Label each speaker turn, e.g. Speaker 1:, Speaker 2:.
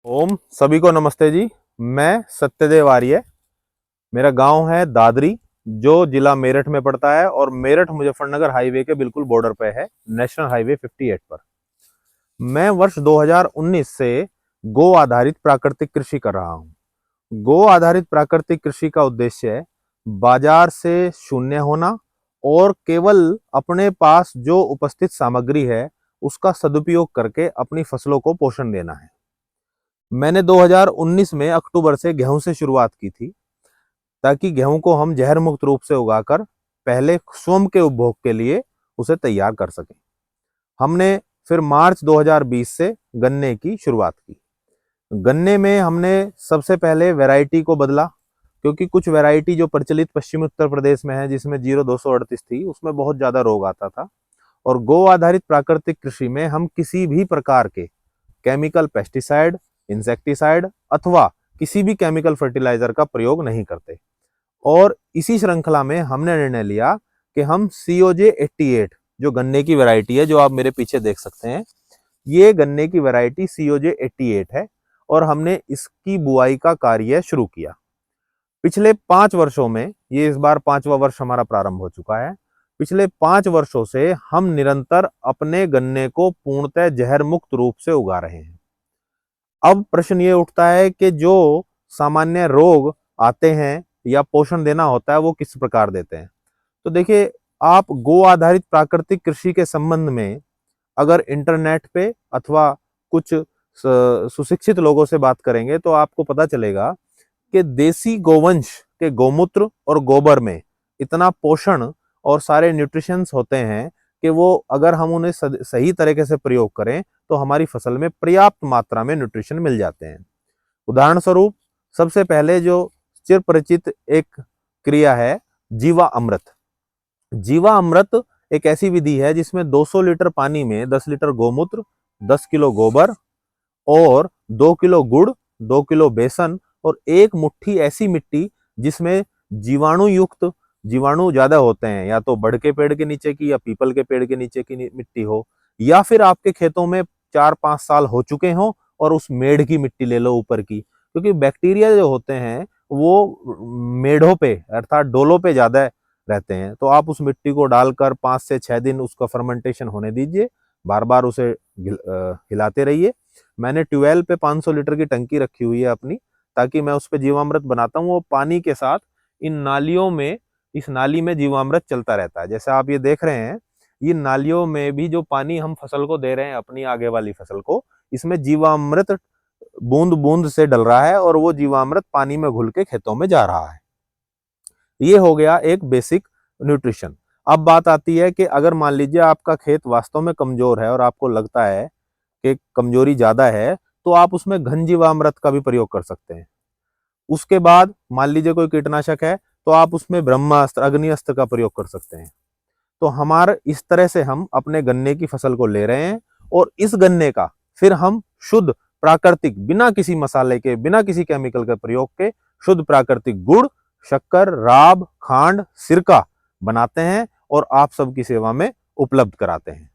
Speaker 1: ओम सभी को नमस्ते जी। मैं सत्यदेव आर्य। मेरा गांव है दादरी, जो जिला मेरठ में पड़ता है और मेरठ मुजफ्फरनगर हाईवे के बिल्कुल बॉर्डर पे है, नेशनल हाईवे 58 पर। मैं वर्ष 2019 से गो आधारित प्राकृतिक कृषि कर रहा हूं। गो आधारित प्राकृतिक कृषि का उद्देश्य है बाजार से शून्य होना और केवल अपने पास जो उपस्थित सामग्री है उसका सदुपयोग करके अपनी फसलों को पोषण देना है। मैंने 2019 में अक्टूबर से गेहूं से शुरुआत की थी, ताकि गेहूं को हम जहर मुक्त रूप से उगाकर पहले स्वयं के उपभोग के लिए उसे तैयार कर सकें। हमने फिर मार्च 2020 से गन्ने की शुरुआत की। गन्ने में हमने सबसे पहले वैरायटी को बदला, क्योंकि कुछ वैरायटी जो प्रचलित पश्चिमी उत्तर प्रदेश में है, जिसमें 0238 थी, उसमें बहुत ज्यादा रोग आता था। और गो आधारित प्राकृतिक कृषि में हम किसी भी प्रकार के केमिकल पेस्टिसाइड, इंसेक्टिसाइड अथवा किसी भी केमिकल फर्टिलाइजर का प्रयोग नहीं करते। और इसी श्रृंखला में हमने निर्णय लिया कि हम COJ88, जो गन्ने की वैरायटी है, जो आप मेरे पीछे देख सकते हैं, ये गन्ने की वैरायटी COJ88 है और हमने इसकी बुआई का कार्य शुरू किया। पिछले 5 वर्षों में, ये इस बार 5वां वर्ष हमारा प्रारंभ हो चुका है, पिछले 5 वर्षों से हम निरंतर अपने गन्ने को पूर्णतः जहर मुक्त रूप से उगा रहे हैं। अब प्रश्न ये उठता है कि जो सामान्य रोग आते हैं या पोषण देना होता है, वो किस प्रकार देते हैं। तो देखिए, आप गो आधारित प्राकृतिक कृषि के संबंध में अगर इंटरनेट पे अथवा कुछ सुशिक्षित लोगों से बात करेंगे तो आपको पता चलेगा कि देसी गोवंश के गोमूत्र और गोबर में इतना पोषण और सारे न्यूट्रिशंस होते हैं कि वो अगर हम उन्हें सही तरीके से प्रयोग करें तो हमारी फसल में पर्याप्त मात्रा में न्यूट्रिशन मिल जाते हैं। उदाहरण स्वरूप, सबसे पहले जो चिर परिचित एक क्रिया है, जीवा अमृत। जीवा अमृत एक ऐसी विधि है जिसमें 200 लीटर पानी में 10 लीटर गोमूत्र, 10 किलो गोबर और 2 किलो गुड़, 2 किलो बेसन और एक मुट्ठी ऐसी मिट्टी जिसमें जीवाणु युक्त, जीवाणु ज्यादा होते हैं, या तो बड़ के पेड़ के नीचे की या पीपल के पेड़ के नीचे की मिट्टी हो, या फिर आपके खेतों में 4-5 साल हो चुके हों और उस मेढ़ की मिट्टी ले लो ऊपर की, क्योंकि बैक्टीरिया जो होते हैं वो मेढ़ों पे अर्थात डोलों पे ज्यादा रहते हैं। तो आप उस मिट्टी को डालकर 5 से 6 दिन उसका फर्मेंटेशन होने दीजिए, बार बार उसे हिलाते रहिए। मैंने ट्यूबवेल पे 500 लीटर की टंकी रखी हुई है अपनी, ताकि मैं उस पर जीवामृत बनाता हूँ। वो पानी के साथ इन नालियों में, इस नाली में जीवामृत चलता रहता है। जैसे आप ये देख रहे हैं, ये नालियों में भी जो पानी हम फसल को दे रहे हैं, अपनी आगे वाली फसल को, इसमें जीवामृत बूंद बूंद से डल रहा है और वो जीवामृत पानी में घुल के खेतों में जा रहा है। ये हो गया एक बेसिक न्यूट्रिशन। अब बात आती है कि अगर मान लीजिए आपका खेत वास्तव में कमजोर है और आपको लगता है कि कमजोरी ज्यादा है, तो आप उसमें घन जीवामृत का भी प्रयोग कर सकते हैं। उसके बाद मान लीजिए कोई कीटनाशक है, तो आप उसमें ब्रह्मास्त्र, अग्नि अस्त्र का प्रयोग कर सकते हैं। तो हमारे इस तरह से हम अपने गन्ने की फसल को ले रहे हैं और इस गन्ने का फिर हम शुद्ध प्राकृतिक, बिना किसी मसाले के, बिना किसी केमिकल के प्रयोग के शुद्ध प्राकृतिक गुड़, शक्कर, राब, खांड, सिरका बनाते हैं और आप सबकी सेवा में उपलब्ध कराते हैं।